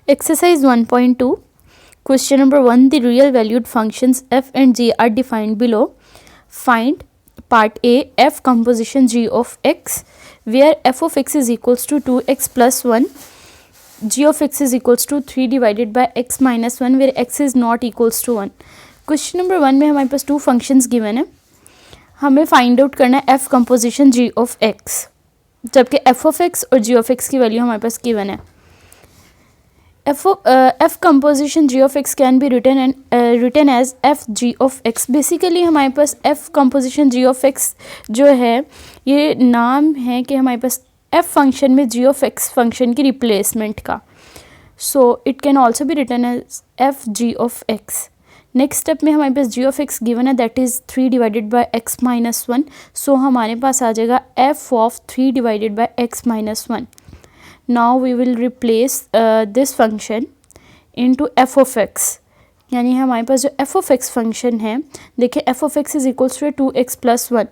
Exercise 1.2. Question number 1. The real valued functions f and g are defined below. Find part A, f composition g of x, where f of x is equals to 2x plus 1, g of x is equals to 3 divided by x minus 1, where x is not equals to 1. Question number 1 में हमारे पास two functions given है, हमें find out करना है f composition g of x, जबकि f of x और g of x की value हमारे पास गिवन है. f composition g of x can be written as f g of x. Basically हमारे पास f composition g of x जो है ये नाम है कि हमारे पास f फंक्शन में g of x फंक्शन की रिप्लेसमेंट का. So it can also be written as f g of x. Next step में हमारे पास g of x गिवन है, that is 3 divided by x minus 1. सो हमारे पास आ जाएगा f of 3 divided by x minus 1. Now we will replace this function into f of x. यानी हमारे पास जो f of x फंक्शन है, देखिए f of x is equals to 2x plus 1.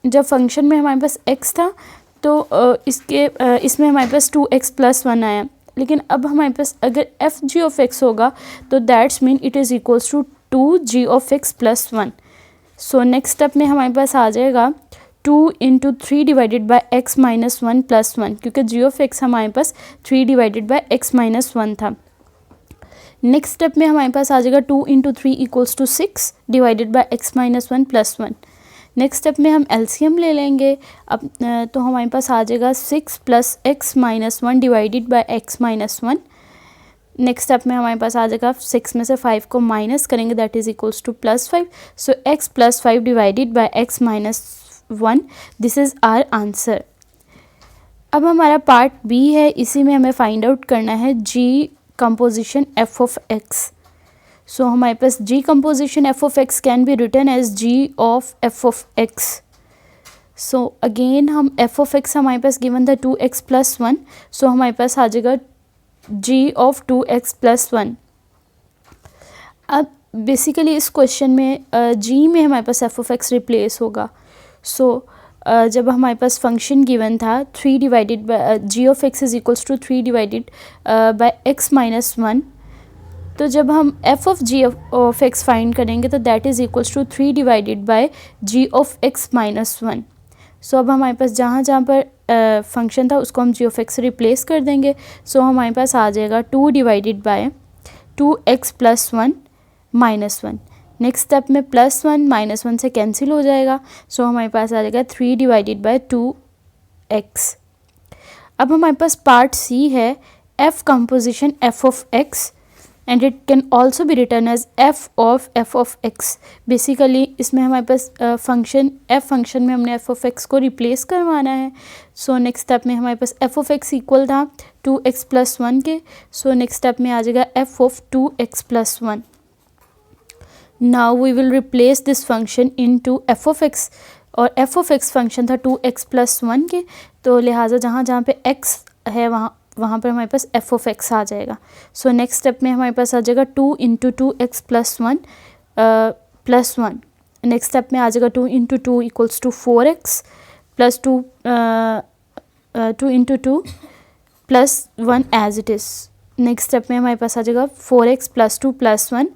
जब फंक्शन में हमारे पास x था तो इसमें हमारे पास 2x प्लस 1 आया, लेकिन अब हमारे पास अगर f g of x होगा तो that's mean it is equals to 2g of x plus 1. So next step में हमारे पास आ जाएगा 2 into 3 divided by x minus 1 plus 1, क्योंकि जी ऑफ एक्स हमारे पास 3 डिवाइडेड बाई एक्स माइनस 1 था. नेक्स्ट स्टेप में हमारे पास आ जाएगा 2 into 3 equals to 6 divided by x minus 1 plus 1. Next step में हम एलसीएम ले लेंगे. अब तो हमारे पास आ जाएगा 6 plus x minus 1 divided by x minus 1. Next step में हमारे पास आ जाएगा 6 में से 5 को माइनस करेंगे, that is equals to plus 5. So x plus 5 divided by x minus 1. This is our answer. अब हमारा पार्ट बी है, इसी में हमें फाइंड आउट करना है g composition f of x. So हमारे पास g composition f of x can be written as g of f of x. So again हम एफ ऑफ एक्स हमारे पास गिवन था 2x प्लस 1. सो हमारे पास आ जाएगा जी ऑफ 2x प्लस 1. अब बेसिकली इस क्वेश्चन में जी में हमारे पास एफ ऑफ एक्स रिप्लेस होगा. सो जब हमारे पास फंक्शन गिवन था 3 divided by g of x is equals to 3 divided by x minus 1, तो जब हम f of g of x find करेंगे तो that is equals to 3 divided by g of x minus 1. So अब हमारे पास जहाँ जहाँ पर फंक्शन था उसको हम जी ऑफ एक्स रिप्लेस कर देंगे. सो हमारे पास आ जाएगा 2 divided by 2x plus 1 minus 1. Next step में प्लस 1 माइनस 1 से कैंसिल हो जाएगा. सो हमारे पास आ जाएगा 3 डिवाइडेड बाई 2x. अब हमारे पास पार्ट सी है f composition f of x and it can also be written as f of x. Basically इसमें हमारे पास फंक्शन f फंक्शन में हमने f ऑफ x को रिप्लेस करवाना है. सो नेक्स्ट स्टेप में हमारे पास f ऑफ x इक्वल था 2x प्लस 1 के. सो नेक्स्ट स्टेप में आ जाएगा f of 2x plus 1. Now we will replace this function into f of x, और f of x फंक्शन था 2x प्लस 1 के, तो लिहाजा जहाँ जहाँ पे x है वहाँ पर हमारे पास f of x आ जाएगा. सो नेक्स्ट स्टेप में हमारे पास आ जाएगा 2 into 2x plus 1 plus 1. Next step में आ जाएगा 2 into 2 equals to 4x plus 2 into 2 plus 1 as it is. Next step में हमारे पास आ जाएगा 4x plus 2 plus 1.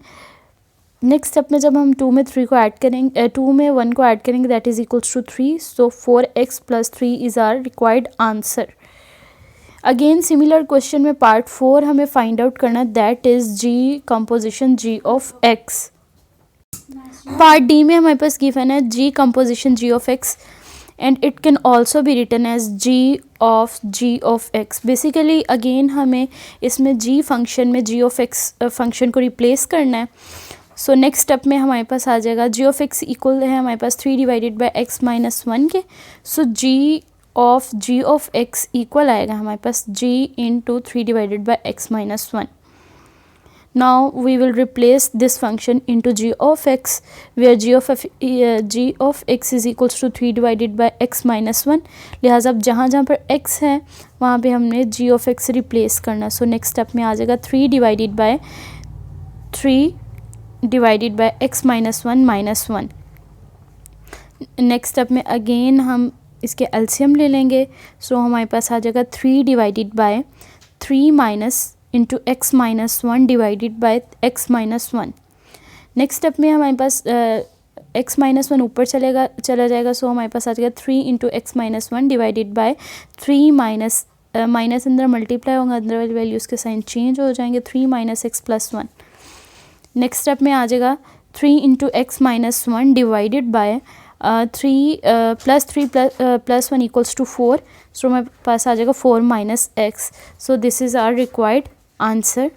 Next step में जब हम 2 में 3 को ऐड करेंगे 2 में 1 को ऐड करेंगे that is equals to 3. So 4x plus 3 is our required answer. Again similar question में पार्ट 4 हमें फाइंड आउट करना है, that is g composition g of x. Part d में हमारे पास गिवन है g composition g of x and it can also be written as g of x. Basically again हमें इसमें जी फंक्शन में g of x function को replace करना है. सो नेक्स्ट स्टेप में हमारे पास आ जाएगा जी ऑफ एक्स इक्वल है हमारे पास 3 डिवाइडेड बाई एक्स माइनस 1 के. So g of x equal आएगा हमारे पास g into 3 divided by x minus 1. Now we will replace this function into g of x, where g of x is equals to 3 divided by x minus 1. लिहाजा अब जहाँ जहाँ पर x है वहाँ पे हमने जी ऑफ एक्स रिप्लेस करना. सो नेक्स्ट स्टेप में आ जाएगा 3 divided by 3 divided by x minus 1 minus 1. Next step में अगेन हम इसके एलसीएम ले लेंगे. सो हमारे पास आ जाएगा 3 divided by 3 minus into x minus one divided by x minus one. Next step में हमारे पास एक्स माइनस वन ऊपर चला जाएगा, सो हमारे पास आ जाएगा 3 into x minus one divided by 3 minus अंदर मल्टीप्लाई होगा, अंदर वाली वैल्यूज़ के साइन चेंज हो जाएंगे, 3 minus x plus one. Next step में आ जाएगा 3 into x minus one divided by 3 plus one equals to 4, so हमारे पास आ जाएगा 4 minus x. So this is our required answer.